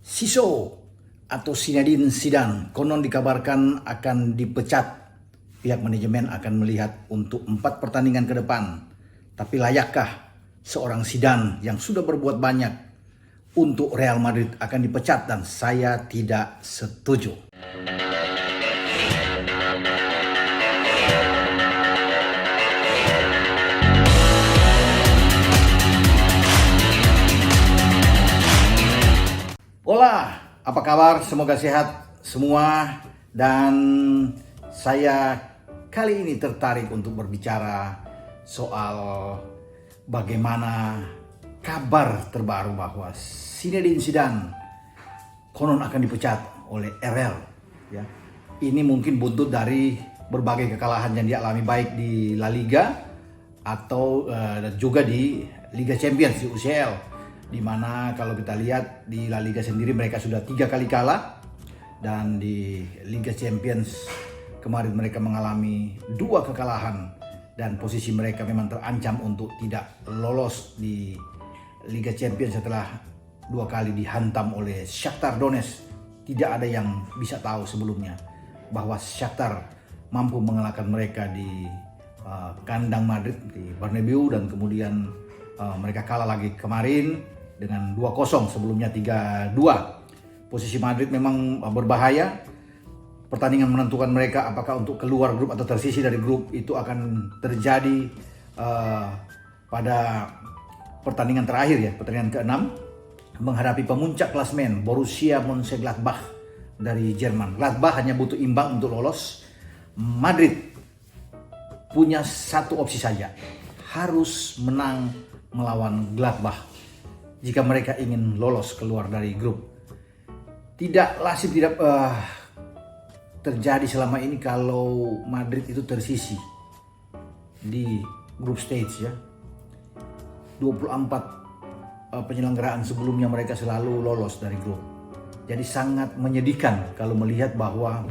Siso atau Zinedine Zidane konon dikabarkan akan dipecat. Pihak manajemen akan melihat untuk 4 pertandingan ke depan. Tapi layakkah seorang Zidane yang sudah berbuat banyak untuk Real Madrid akan dipecat? Dan saya tidak setuju. Hola, apa kabar? Semoga sehat semua. Dan saya kali ini tertarik untuk berbicara soal bagaimana kabar terbaru bahwa Zinedine Zidane konon akan dipecat oleh RL. Ya, ini mungkin buntut dari berbagai kekalahan yang dialami baik di La Liga atau juga di Liga Champions di UCL. Di mana kalau kita lihat di La Liga sendiri mereka sudah 3 kali kalah, dan di Liga Champions kemarin mereka mengalami 2 kekalahan dan posisi mereka memang terancam untuk tidak lolos di Liga Champions setelah 2 kali dihantam oleh Shakhtar Donetsk. Tidak ada yang bisa tahu sebelumnya bahwa Shakhtar mampu mengalahkan mereka di kandang Madrid di Bernabeu, dan kemudian mereka kalah lagi kemarin dengan 2-0, sebelumnya 3-2. Posisi Madrid memang berbahaya. Pertandingan menentukan mereka apakah untuk keluar grup atau tersisih dari grup itu akan terjadi pada pertandingan terakhir ya, pertandingan ke-6 menghadapi pemuncak klasemen Borussia Mönchengladbach dari Jerman. Gladbach hanya butuh imbang untuk lolos. Madrid punya satu opsi saja, harus menang melawan Gladbach jika mereka ingin lolos keluar dari grup. Tidak lazim terjadi selama ini kalau Madrid itu tersisih di group stage ya. 24 penyelenggaraan sebelumnya mereka selalu lolos dari grup. Jadi sangat menyedihkan kalau melihat bahwa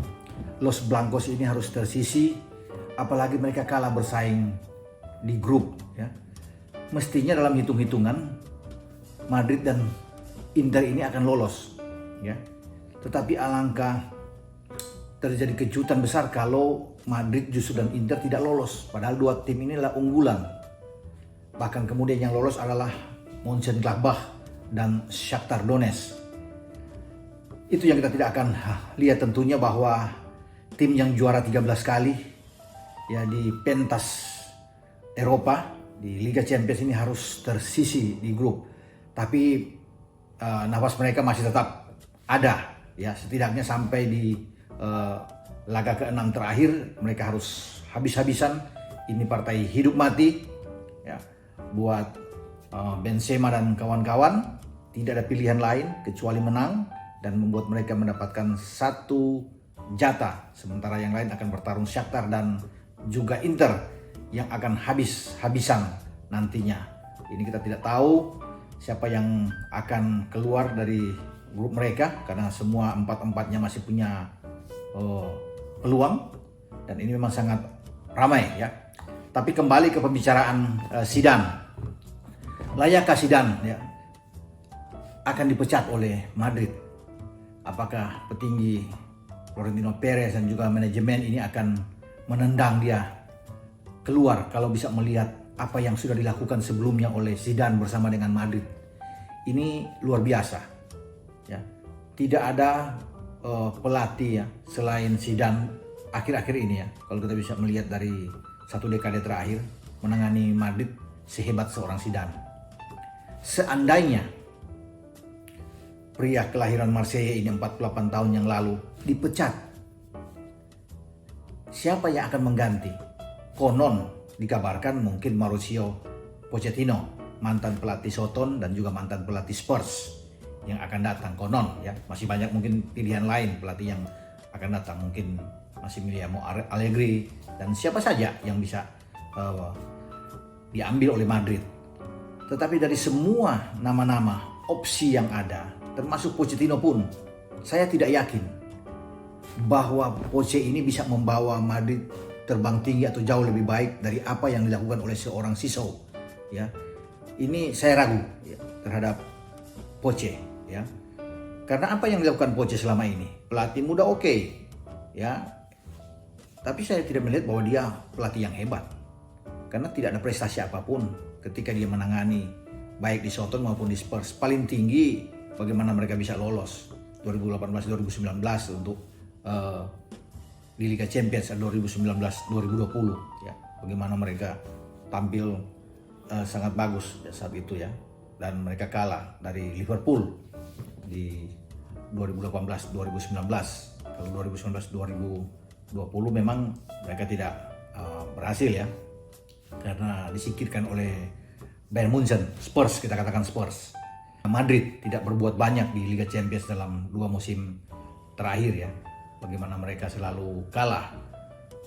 Los Blancos ini harus tersisih, apalagi mereka kalah bersaing di grup ya. Mestinya dalam hitung-hitungan Madrid dan Inter ini akan lolos ya. Tetapi alangkah terjadi kejutan besar kalau Madrid justru dan Inter tidak lolos, padahal 2 tim ini adalah unggulan. Bahkan kemudian yang lolos adalah Mönchengladbach dan Shakhtar Donetsk. Itu yang kita tidak akan lihat tentunya, bahwa tim yang juara 13 kali ya di pentas Eropa di Liga Champions ini harus tersisih di grup. Tapi nafas mereka masih tetap ada ya, setidaknya sampai di laga ke-6 terakhir mereka harus habis-habisan. Ini partai hidup mati ya buat Benzema dan kawan-kawan. Tidak ada pilihan lain kecuali menang dan membuat mereka mendapatkan 1 jatah, sementara yang lain akan bertarung Shakhtar dan juga Inter yang akan habis-habisan nantinya. Ini kita tidak tahu siapa yang akan keluar dari grup mereka, karena semua 4-4-nya masih punya peluang, dan ini memang sangat ramai ya. Tapi kembali ke pembicaraan Zidane. Layakkah Zidane ya akan dipecat oleh Madrid? Apakah petinggi Florentino Perez dan juga manajemen ini akan menendang dia keluar kalau bisa melihat apa yang sudah dilakukan sebelumnya oleh Zidane bersama dengan Madrid? Ini luar biasa ya. Tidak ada pelatih ya selain Zidane akhir-akhir ini ya, kalau kita bisa melihat dari 1 dekade terakhir menangani Madrid sehebat seorang Zidane. Seandainya pria kelahiran Marseille ini 48 tahun yang lalu dipecat, siapa yang akan mengganti? Konon dikabarkan mungkin Mauricio Pochettino, mantan pelatih Soton dan juga mantan pelatih Spurs yang akan datang konon ya. Masih banyak mungkin pilihan lain pelatih yang akan datang, mungkin Massimiliano Allegri dan siapa saja yang bisa diambil oleh Madrid. Tetapi dari semua nama-nama opsi yang ada, termasuk Pochettino pun, saya tidak yakin bahwa Poche ini bisa membawa Madrid terbang tinggi atau jauh lebih baik dari apa yang dilakukan oleh seorang Siso ya. Ini saya ragu ya, terhadap Poche ya. Karena apa yang dilakukan Poche selama ini? Pelatih muda oke, ya. Tapi saya tidak melihat bahwa dia pelatih yang hebat. Karena tidak ada prestasi apapun ketika dia menangani baik di Southampton maupun di Spurs. Paling tinggi bagaimana mereka bisa lolos 2018-2019 untuk di Liga Champions 2019-2020 ya. Bagaimana mereka tampil sangat bagus ya saat itu ya, dan mereka kalah dari Liverpool di 2018-2019. Kalau 2019-2020 memang mereka tidak berhasil ya, karena disingkirkan oleh Bayern Munchen, Spurs, kita katakan Spurs. Madrid tidak berbuat banyak di Liga Champions dalam 2 musim terakhir ya. Bagaimana mereka selalu kalah,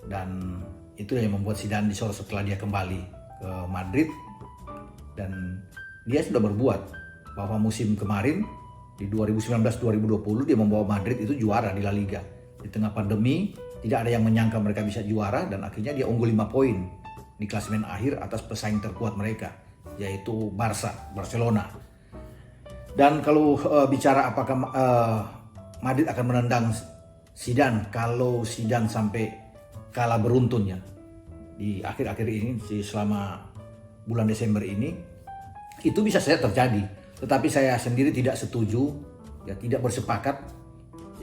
dan itu yang membuat Zidane disorot setelah dia kembali ke Madrid. Dan dia sudah berbuat bahwa musim kemarin di 2019-2020 dia membawa Madrid itu juara di La Liga. Di tengah pandemi tidak ada yang menyangka mereka bisa juara, dan akhirnya dia unggul 5 poin di klasemen akhir atas pesaing terkuat mereka, yaitu Barcelona. Dan kalau bicara apakah Madrid akan menendang Zidane, kalau Zidane sampai kalah beruntun ya di akhir-akhir ini, selama bulan Desember ini, itu bisa saja terjadi. Tetapi saya sendiri tidak setuju ya, tidak bersepakat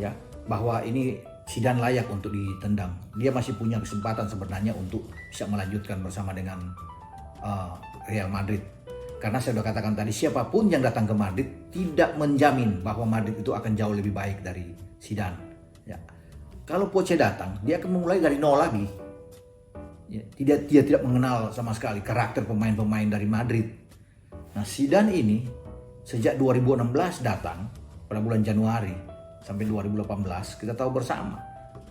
ya bahwa ini Zidane layak untuk ditendang. Dia masih punya kesempatan sebenarnya untuk bisa melanjutkan bersama dengan Real Madrid. Karena saya sudah katakan tadi, siapapun yang datang ke Madrid tidak menjamin bahwa Madrid itu akan jauh lebih baik dari Zidane. Ya. Kalau Poche datang, dia akan memulai dari nol lagi. Ya, dia tidak mengenal sama sekali karakter pemain-pemain dari Madrid. Nah, Zidane ini sejak 2016 datang pada bulan Januari sampai 2018, kita tahu bersama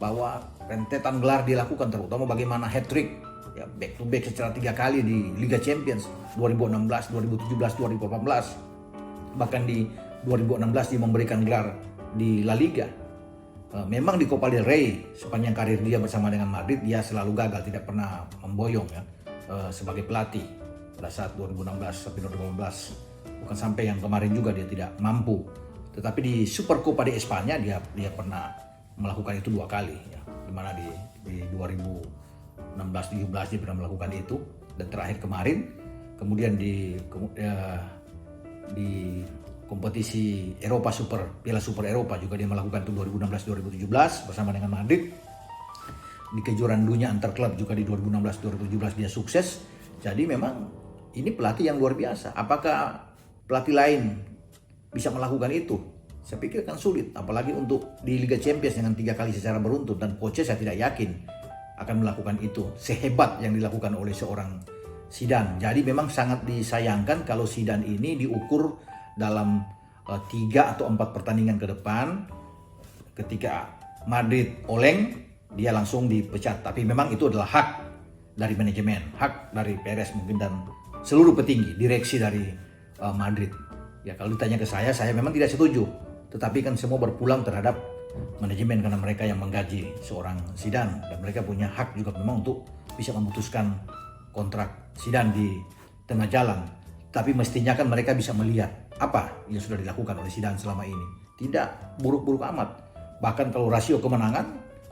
bahwa rentetan gelar dilakukan, terutama bagaimana hat-trick ya, back to back secara 3 kali di Liga Champions 2016, 2017, 2018. Bahkan di 2016 dia memberikan gelar di La Liga. Memang di Copa del Rey sepanjang karir dia bersama dengan Madrid dia selalu gagal, tidak pernah memboyong ya sebagai pelatih pada saat 2016 sampai 2018. Bukan sampai yang kemarin juga dia tidak mampu. Tetapi di Supercopa di Espanya dia pernah melakukan itu 2 kali ya. Dimana di 2016-17 dia pernah melakukan itu, dan terakhir kemarin kemudian di kompetisi Eropa Piala Super Eropa juga dia melakukan itu 2016-2017 bersama dengan Madrid. Di kejuaraan dunia antar klub juga di 2016-2017 dia sukses. Jadi memang ini pelatih yang luar biasa. Apakah pelatih lain bisa melakukan itu? Saya pikir akan sulit, apalagi untuk di Liga Champions dengan 3 kali secara beruntun, dan Poche saya tidak yakin akan melakukan itu sehebat yang dilakukan oleh seorang Zidane. Jadi memang sangat disayangkan kalau Zidane ini diukur dalam 3 atau 4 pertandingan ke depan. Ketika Madrid oleng, dia langsung dipecat. Tapi memang itu adalah hak dari manajemen, hak dari Perez mungkin, dan seluruh petinggi, direksi dari Madrid. Ya kalau ditanya ke saya memang tidak setuju. Tetapi kan semua berpulang terhadap manajemen, karena mereka yang menggaji seorang Zidane, dan mereka punya hak juga memang untuk bisa memutuskan kontrak Zidane di tengah jalan. Tapi mestinya kan mereka bisa melihat apa yang sudah dilakukan oleh Zidane selama ini. Tidak buruk-buruk amat. Bahkan kalau rasio kemenangan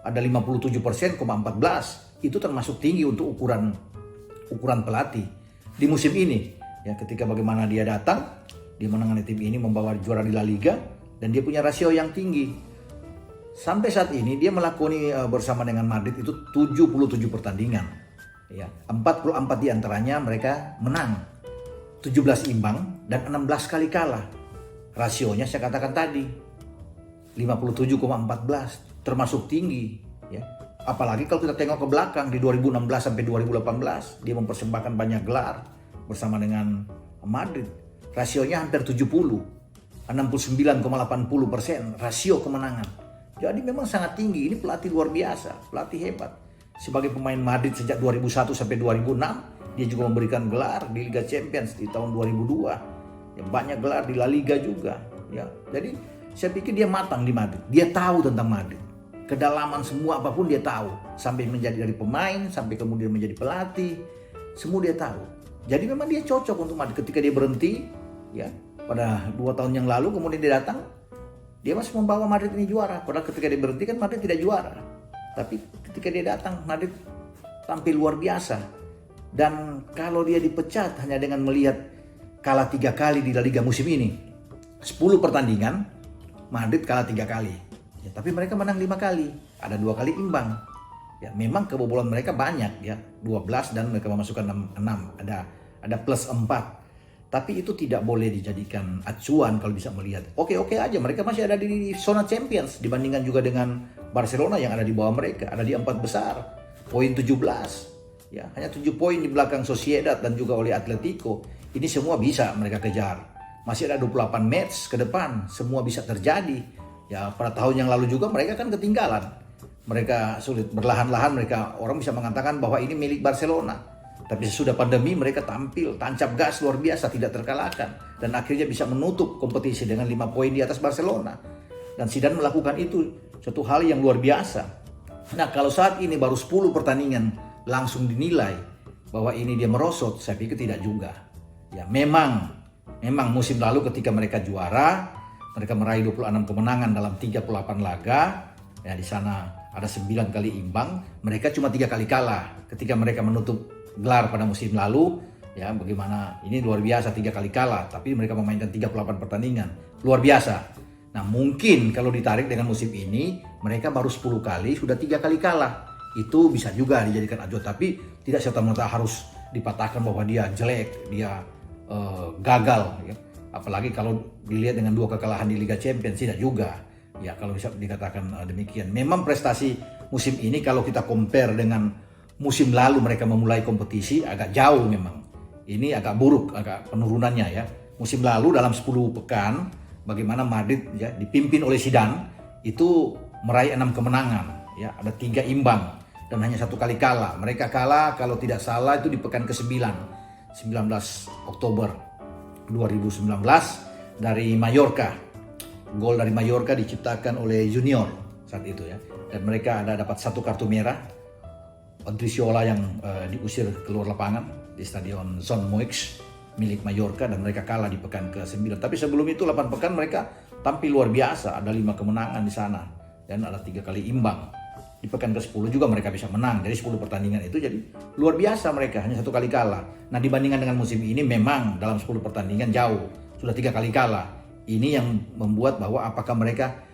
ada 57,14%, itu termasuk tinggi untuk ukuran pelatih di musim ini. Ya, ketika bagaimana dia datang, dia menangani tim ini membawa juara di La Liga, dan dia punya rasio yang tinggi. Sampai saat ini dia melakoni bersama dengan Madrid itu 77 pertandingan. Ya, 44 diantaranya mereka menang, 17 imbang, dan 16 kali kalah. Rasionya saya katakan tadi 57,14, termasuk tinggi ya. Apalagi kalau kita tengok ke belakang di 2016 sampai 2018 dia mempersembahkan banyak gelar bersama dengan Madrid. Rasionya hampir 70, 69,80% rasio kemenangan. Jadi memang sangat tinggi. Ini pelatih luar biasa, pelatih hebat. Sebagai pemain Madrid sejak 2001 sampai 2006, dia juga memberikan gelar di Liga Champions di tahun 2002. Ya, banyak gelar di La Liga juga. Ya, jadi saya pikir dia matang di Madrid. Dia tahu tentang Madrid. Kedalaman semua apapun dia tahu. Sampai menjadi dari pemain, sampai kemudian menjadi pelatih. Semua dia tahu. Jadi memang dia cocok untuk Madrid. Ketika dia berhenti, ya pada 2 tahun yang lalu, kemudian dia datang. dia masih membawa Madrid ini juara. Padahal ketika dia berhenti kan Madrid tidak juara. Tapi ketika dia datang, Madrid tampil luar biasa. Dan kalau dia dipecat hanya dengan melihat kalah 3 kali di La Liga musim ini, 10 pertandingan, Madrid kalah 3 kali. Ya, tapi mereka menang 5 kali, ada 2 kali imbang. Ya, memang kebobolan mereka banyak ya, 12 dan mereka memasukkan 6, ada plus 4. Tapi itu tidak boleh dijadikan acuan kalau bisa melihat. Oke aja, mereka masih ada di zona Champions dibandingkan juga dengan Barcelona yang ada di bawah mereka, ada di 4 besar, poin 17. Ya, hanya 7 poin di belakang Sociedad dan juga oleh Atletico. Ini semua bisa mereka kejar. Masih ada 28 match ke depan, semua bisa terjadi. Ya, pada tahun yang lalu juga mereka kan ketinggalan. Mereka sulit, berlahan-lahan mereka, orang bisa mengatakan bahwa ini milik Barcelona. Tapi sesudah pandemi mereka tampil tancap gas luar biasa, tidak terkalahkan. Dan akhirnya bisa menutup kompetisi dengan 5 poin di atas Barcelona. Dan Zidane melakukan itu, suatu hal yang luar biasa. Nah, kalau saat ini baru 10 pertandingan langsung dinilai bahwa ini dia merosot, saya pikir tidak juga. Ya, memang musim lalu ketika mereka juara, mereka meraih 26 kemenangan dalam 38 laga. Ya, di sana ada 9 kali imbang, mereka cuma 3 kali kalah ketika mereka menutup gelar pada musim lalu. Ya, bagaimana ini luar biasa, 3 kali kalah, tapi mereka memainkan 38 pertandingan, luar biasa. Nah, mungkin kalau ditarik dengan musim ini, mereka baru 10 kali, sudah 3 kali kalah. Itu bisa juga dijadikan acuan, tapi tidak serta-merta harus dipatahkan bahwa dia jelek, dia gagal. Ya. Apalagi kalau dilihat dengan 2 kekalahan di Liga Champions, tidak juga. Ya, kalau bisa dikatakan demikian. Memang prestasi musim ini kalau kita compare dengan musim lalu mereka memulai kompetisi agak jauh memang. Ini agak buruk, agak penurunannya ya. Musim lalu dalam 10 pekan bagaimana Madrid ya dipimpin oleh Zidane itu meraih 6 kemenangan, ya, ada 3 imbang dan hanya 1 kali kalah. Mereka kalah kalau tidak salah itu di pekan ke-9, 19 Oktober 2019 dari Mallorca. Gol dari Mallorca diciptakan oleh Junior saat itu ya. Dan mereka ada dapat 1 kartu merah. Odriozola yang diusir keluar lapangan di stadion Son Moix milik Mallorca dan mereka kalah di pekan ke-9. Tapi sebelum itu 8 pekan mereka tampil luar biasa, ada 5 kemenangan di sana dan ada 3 kali imbang. Di pekan ke-10 juga mereka bisa menang dari 10 pertandingan itu, jadi luar biasa mereka, hanya 1 kali kalah. Nah, dibandingkan dengan musim ini memang dalam 10 pertandingan jauh, sudah 3 kali kalah. Ini yang membuat bahwa apakah mereka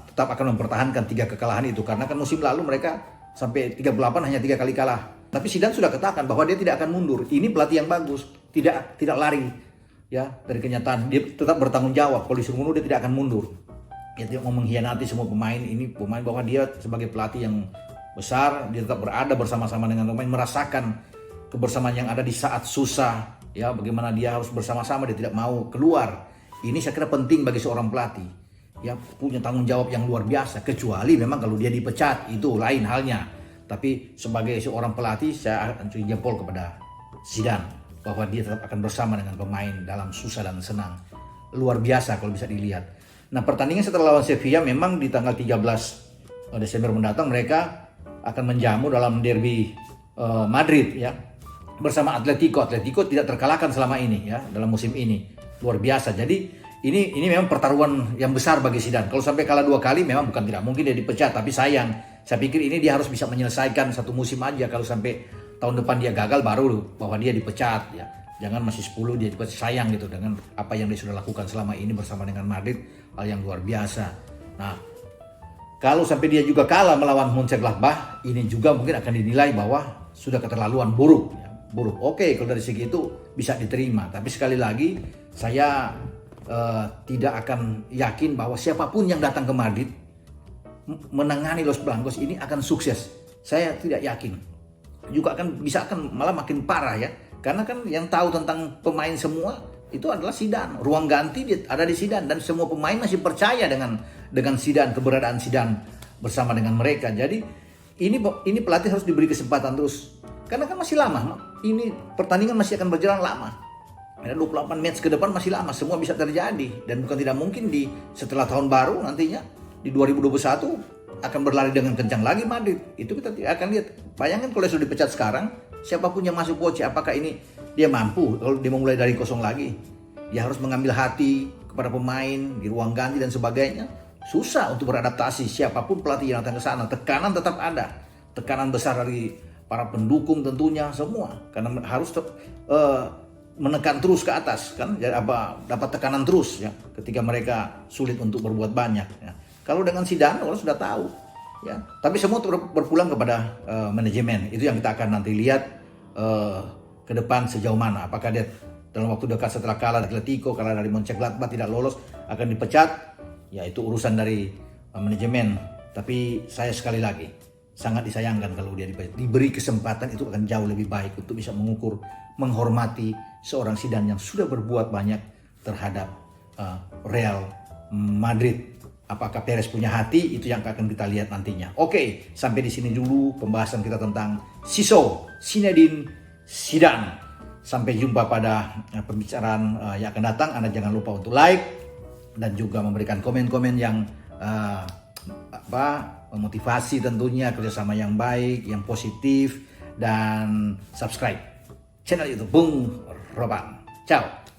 tetap akan mempertahankan 3 kekalahan itu, karena kan musim lalu mereka sampai 38 hanya 3 kali kalah. Tapi Zidane sudah katakan bahwa dia tidak akan mundur. Ini pelatih yang bagus, tidak lari ya dari kenyataan. Dia tetap bertanggung jawab. Kalau disuruh mundur dia tidak akan mundur. Dia tidak mau mengkhianati semua pemain. Ini pemain bahwa dia sebagai pelatih yang besar, dia tetap berada bersama-sama dengan pemain, merasakan kebersamaan yang ada di saat susah. Ya, bagaimana dia harus bersama-sama, dia tidak mau keluar. Ini saya kira penting bagi seorang pelatih. Ya, punya tanggung jawab yang luar biasa, kecuali memang kalau dia dipecat itu lain halnya. Tapi sebagai seorang pelatih saya acungi jempol kepada Zidane bahwa dia tetap akan bersama dengan pemain dalam susah dan senang. Luar biasa kalau bisa dilihat. Nah, pertandingan setelah lawan Sevilla memang di tanggal 13 Desember mendatang mereka akan menjamu dalam derby Madrid ya bersama Atletico. Atletico tidak terkalahkan selama ini ya dalam musim ini. Luar biasa. Jadi ini memang pertaruhan yang besar bagi Zidane. Kalau sampai kalah 2 kali memang bukan tidak mungkin dia dipecat, tapi sayang. Saya pikir ini dia harus bisa menyelesaikan 1 musim aja. Kalau sampai tahun depan dia gagal baru bahwa dia dipecat ya. Jangan masih 10 dia dipecat, sayang gitu dengan apa yang dia sudah lakukan selama ini bersama dengan Madrid, hal yang luar biasa. Nah, kalau sampai dia juga kalah melawan Mönchengladbach, ini juga mungkin akan dinilai bahwa sudah keterlaluan, buruk ya. Buruk. Oke, kalau dari segi itu bisa diterima, tapi sekali lagi saya tidak akan yakin bahwa siapapun yang datang ke Madrid menangani Los Blancos ini akan sukses. Saya tidak yakin. Juga akan malah makin parah ya. Karena kan yang tahu tentang pemain semua itu adalah Zidane. Ruang ganti ada di Zidane dan semua pemain masih percaya dengan Zidane, keberadaan Zidane bersama dengan mereka. Jadi ini pelatih harus diberi kesempatan terus. Karena kan masih lama. Ini pertandingan masih akan berjalan lama. Ada 28 match ke depan masih lama, semua bisa terjadi. Dan bukan tidak mungkin setelah tahun baru nantinya di 2021 akan berlari dengan kencang lagi Madrid. Itu kita akan lihat. Bayangkan kalau sudah dipecat sekarang, siapapun yang masuk coach, apakah ini dia mampu kalau dia memulai dari kosong lagi? Dia harus mengambil hati kepada pemain di ruang ganti dan sebagainya. susah untuk beradaptasi. Siapapun pelatih yang datang ke sana, tekanan tetap ada, tekanan besar dari para pendukung tentunya semua, karena harus menekan terus ke atas kan, jadi dapat tekanan terus ya ketika mereka sulit untuk berbuat banyak ya. Kalau dengan Zidane orang sudah tahu ya, tapi semua berpulang kepada manajemen. Itu yang kita akan nanti lihat ke depan sejauh mana, apakah dia dalam waktu dekat setelah kalah dari Atletico, kalah dari Mönchengladbach, tidak lolos, akan dipecat, ya itu urusan dari manajemen. Tapi saya sekali lagi sangat disayangkan kalau dia diberi kesempatan, itu akan jauh lebih baik untuk bisa mengukur, menghormati seorang Zidane yang sudah berbuat banyak terhadap Real Madrid. Apakah Perez punya hati, itu yang akan kita lihat nantinya. Oke, sampai di sini dulu pembahasan kita tentang Zinedine Zidane. Sampai jumpa pada pembicaraan yang akan datang. Anda jangan lupa untuk like dan juga memberikan komen-komen yang memotivasi tentunya, kerjasama yang baik, yang positif, dan subscribe channel YouTube Bung Roban. Ciao.